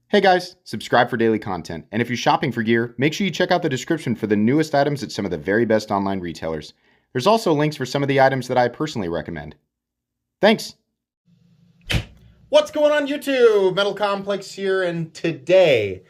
Hey guys, subscribe for daily content. And if you're shopping for gear, make sure you check out the description for the newest items at some of the very best online retailers. There's also links for some of the items that I personally recommend. Thanks! What's going on YouTube? Metal Complex here, and today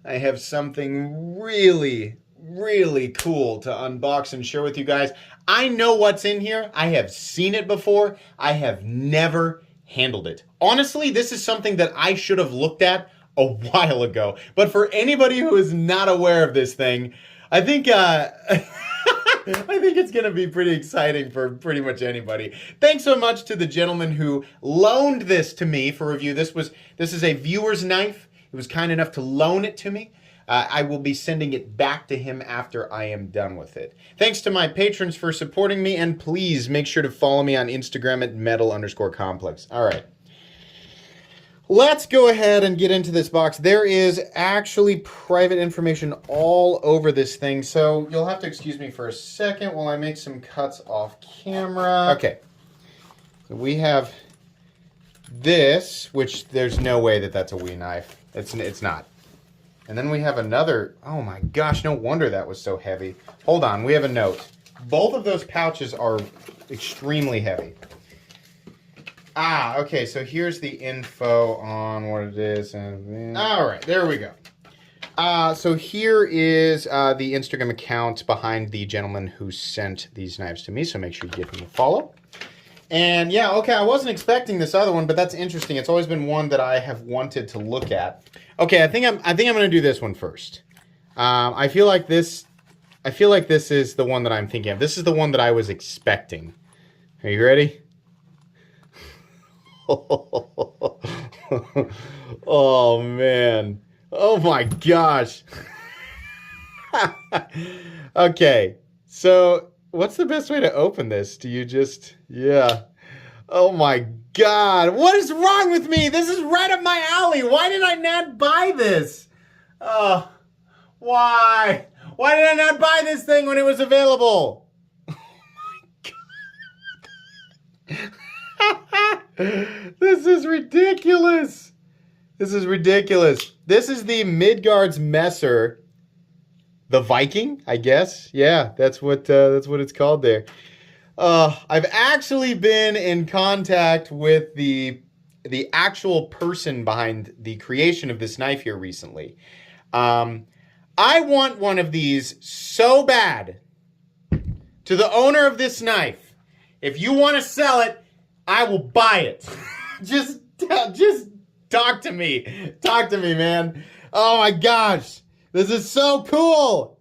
I have something really cool to unbox and share with you guys. I know what's in here. I have seen it before. I have never handled it. Honestly, this is something that I should have looked at a while ago. But for anybody who is not aware of this thing, I think I think it's going to be pretty exciting for pretty much anybody. Thanks so much to the gentleman who loaned this to me for review. This is a viewer's knife. He was kind enough to loan it to me. I will be sending it back to him after I am done with it. Thanks to my patrons for supporting me, and please make sure to follow me on Instagram at metal_complex. All right. Let's go ahead and get into this box. There is actually private information all over this thing, so you'll have to excuse me for a second while I make some cuts off camera. Okay, so we have this, which there's no way that that's a Wii knife. It's not. And then we have another, oh my gosh, no wonder that was so heavy. Hold on, we have a note. Both of those pouches are extremely heavy. Ah, okay, so here's the info on what it is. All right, there we go. So here is the Instagram account behind the gentleman who sent these knives to me, so make sure you give him a follow. And yeah, okay, I wasn't expecting this other one, but that's interesting. It's always been one that I have wanted to look at. Okay, I think I'm going to do this one first. I feel like this is the one that I'm thinking of. This is the one that I was expecting. Are you ready? Oh man. Oh my gosh. Okay. So what's the best way to open this? Do you just, yeah. Oh my God. What is wrong with me? This is right up my alley. Why did I not buy this? Oh, why? Why did I not buy this thing when it was available? Oh my God. This is ridiculous. This is ridiculous. This is the Midgards Messer, the Viking, I guess. Yeah, that's what it's called there. I've actually been in contact with the actual person behind the creation of this knife here recently. I want one of these so bad. To the owner of this knife, if you want to sell it, I will buy it. Just talk to me. Talk to me, man. Oh my gosh. This is so cool.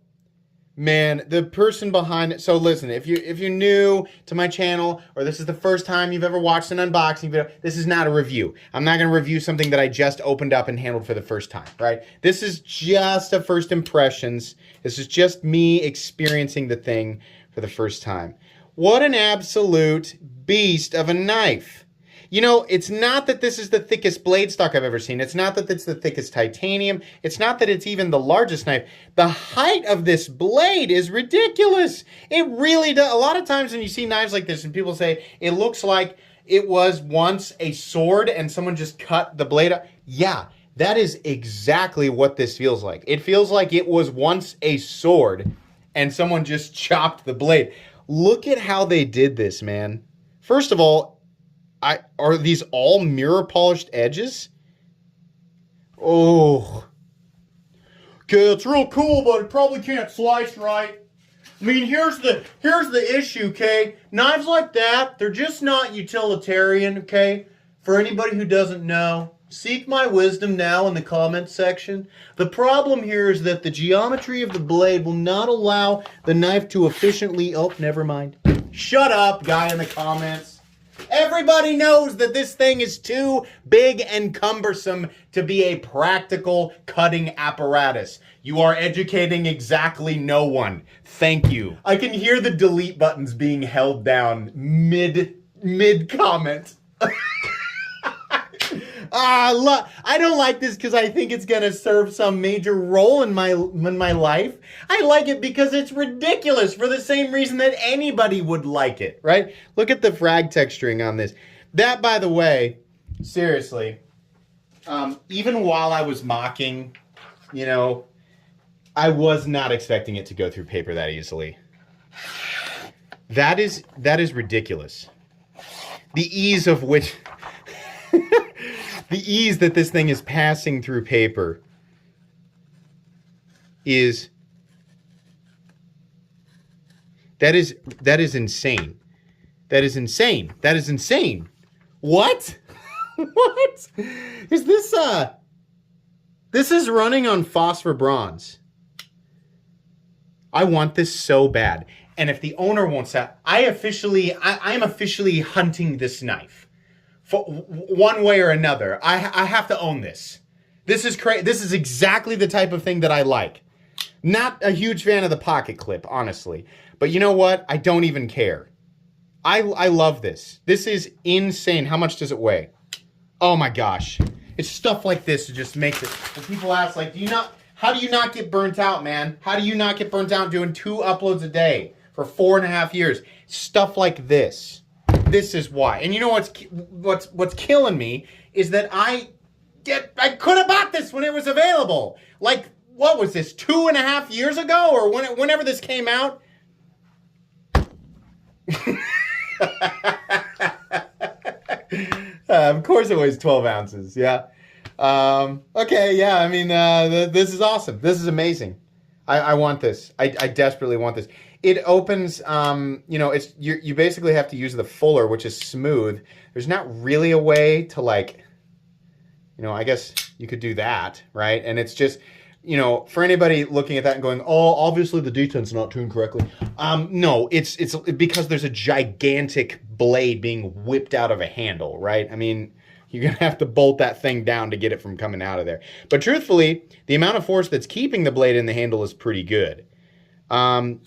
Man, the person behind it. So listen, if you're new to my channel, or this is the first time you've ever watched an unboxing video, this is not a review. I'm not going to review something that I just opened up and handled for the first time, right? This is just a first impressions. This is just me experiencing the thing for the first time. What an absolute beast of a knife. You know, it's not that this is the thickest blade stock I've ever seen. It's not that it's the thickest titanium. It's not that it's even the largest knife. The height of this blade is ridiculous. It really does. A lot of times when you see knives like this and people say it looks like it was once a sword and someone just cut the blade up. Yeah, that is exactly what this feels like. It feels like it was once a sword and someone just chopped the blade. Look at how they did this, man. First of all, are these all mirror polished edges? Oh. Okay, it's real cool, but it probably can't slice right. I mean, here's the issue, okay? Knives like that, they're just not utilitarian, okay? For anybody who doesn't know, seek my wisdom now in the comments section. The problem here is that the geometry of the blade will not allow the knife to efficiently... Oh, never mind. Shut up, guy in the comments. Everybody knows that this thing is too big and cumbersome to be a practical cutting apparatus. You are educating exactly no one. Thank you. I can hear the delete buttons being held down mid-comment. I don't like this because I think it's gonna serve some major role in my life. I like it because it's ridiculous for the same reason that anybody would like it, right? Look at the frag texturing on this. That, by the way, seriously, Even while I was mocking, you know, I was not expecting it to go through paper that easily. That is ridiculous. The ease of which, the ease that this thing is passing through paper is, that is insane. That is insane. That is insane. What? What? Is this, this is running on phosphor bronze. I want this so bad. And if the owner won't sell, I am officially hunting this knife. For one way or another. I have to own this. This is crazy. This is exactly the type of thing that I like. Not a huge fan of the pocket clip, honestly. But you know what? I don't even care. I love this. This is insane. How much does it weigh? Oh my gosh. It's stuff like this that just makes it. When people ask, like, how do you not get burnt out, man? How do you not get burnt out doing 2 uploads a day for 4.5 years? Stuff like this. This is why. And you know what's killing me is that I could have bought this when it was available. Like, what was this, 2.5 years ago, or whenever this came out? Of course it weighs 12 ounces, yeah. Okay, yeah, I mean, this is awesome. This is amazing. I want this. I desperately want this. It opens, you know, you basically have to use the fuller, which is smooth. There's not really a way to, like, you know, I guess you could do that, right? And it's just, you know, for anybody looking at that and going, oh, obviously the detent's not tuned correctly. No, it's because there's a gigantic blade being whipped out of a handle, right? I mean, you're going to have to bolt that thing down to get it from coming out of there. But truthfully, the amount of force that's keeping the blade in the handle is pretty good. God,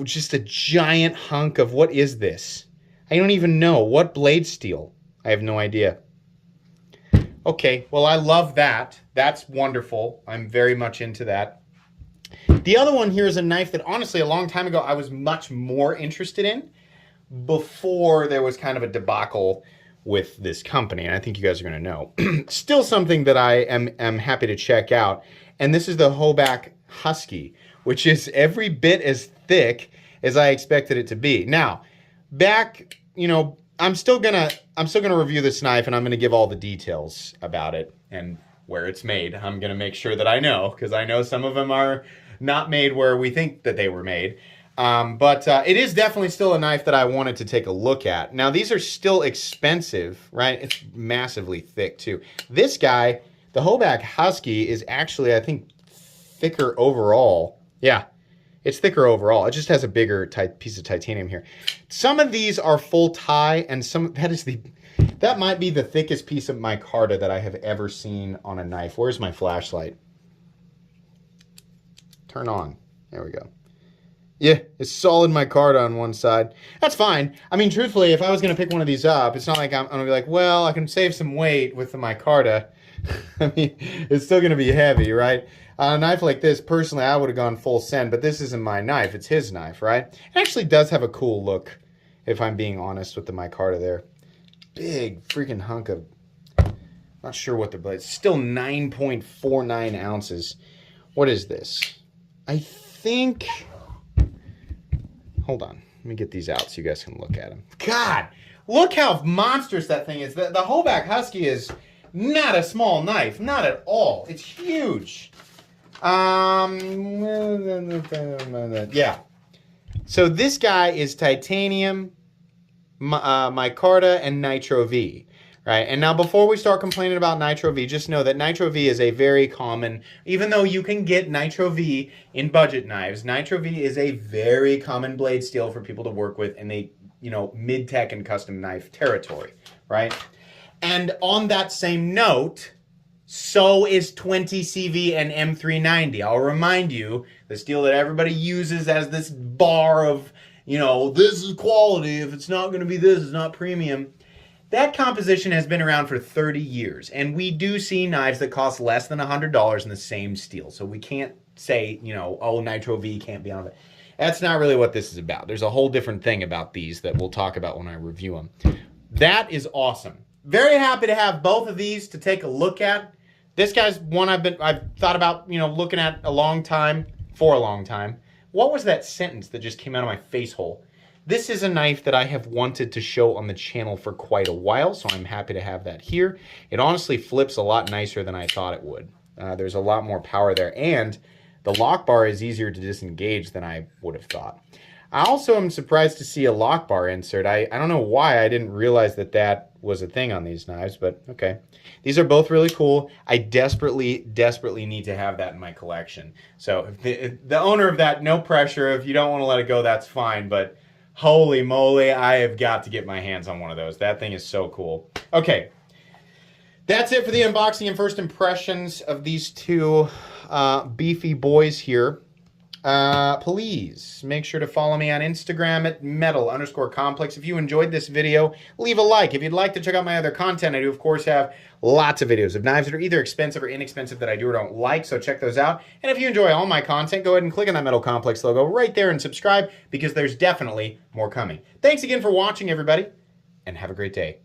just a giant hunk of, what is this? I don't even know. What blade steel? I have no idea. Okay, well, I love that. That's wonderful. I'm very much into that. The other one here is a knife that, honestly, a long time ago, I was much more interested in before there was kind of a debacle with this company, and I think you guys are going to know. Still something that I am happy to check out, and this is the Hoback Husky, which is every bit as thick as I expected it to be. Now, back, you know, I'm still gonna review this knife, and I'm gonna give all the details about it and where it's made. I'm gonna make sure that I know, because I know some of them are not made where we think that they were made. But it is definitely still a knife that I wanted to take a look at. Now, these are still expensive, right? It's massively thick, too. This guy, the Hoback Husky, is actually, I think, thicker overall. Yeah, it's thicker overall. It just has a bigger piece of titanium here. Some of these are full tie, and that might be the thickest piece of micarta that I have ever seen on a knife. Where's my flashlight? Turn on. There we go. Yeah, it's solid micarta on one side. That's fine. I mean, truthfully, if I was going to pick one of these up, it's not like I'm going to be like, well, I can save some weight with the micarta. I mean, it's still going to be heavy, right? On a knife like this, personally, I would have gone full send, but this isn't my knife. It's his knife, right? It actually does have a cool look, if I'm being honest with the micarta there. Big freaking hunk of, not sure what the blade, it's still 9.49 ounces. What is this? I think, hold on. Let me get these out so you guys can look at them. God, look how monstrous that thing is. The Hoback Husky is not a small knife. Not at all. It's huge. Yeah. So this guy is titanium, micarta, and Nitro V. Right? And now before we start complaining about Nitro V, just know that Nitro V is a very common, even though you can get Nitro V in budget knives, Nitro V is a very common blade steel for people to work with in the, you know, mid-tech and custom knife territory, right? And on that same note, so is 20CV and M390. I'll remind you, the steel that everybody uses as this bar of, you know, this is quality, if it's not going to be this, it's not premium. That composition has been around for 30 years, and we do see knives that cost less than $100 in the same steel. So we can't say, you know, oh, Nitro V can't be on it. That's not really what this is about. There's a whole different thing about these that we'll talk about when I review them. That is awesome. very happy to have both of these to take a look at. This guy's one I've thought about, looking at for a long time. What was that sentence that just came out of my face hole? This is a knife that I have wanted to show on the channel for quite a while, so I'm happy to have that here. It honestly flips a lot nicer than I thought it would. There's a lot more power there, and the lock bar is easier to disengage than I would have thought. I also am surprised to see a lock bar insert. I don't know why I didn't realize that was a thing on these knives, but okay. These are both really cool. I desperately need to have that in my collection. So if the owner of that, no pressure. If you don't want to let it go, that's fine, but holy moly, I have got to get my hands on one of those. That thing is so cool. Okay, that's it for the unboxing and first impressions of these two beefy boys here. Please make sure to follow me on Instagram at metal_complex. If you enjoyed this video, leave a like. If you'd like to check out my other content, I do of course have lots of videos of knives that are either expensive or inexpensive that I do or don't like, so check those out. And if you enjoy all my content, go ahead and click on that Metal Complex logo right there and subscribe, because there's definitely more coming. Thanks again for watching, everybody, and have a great day.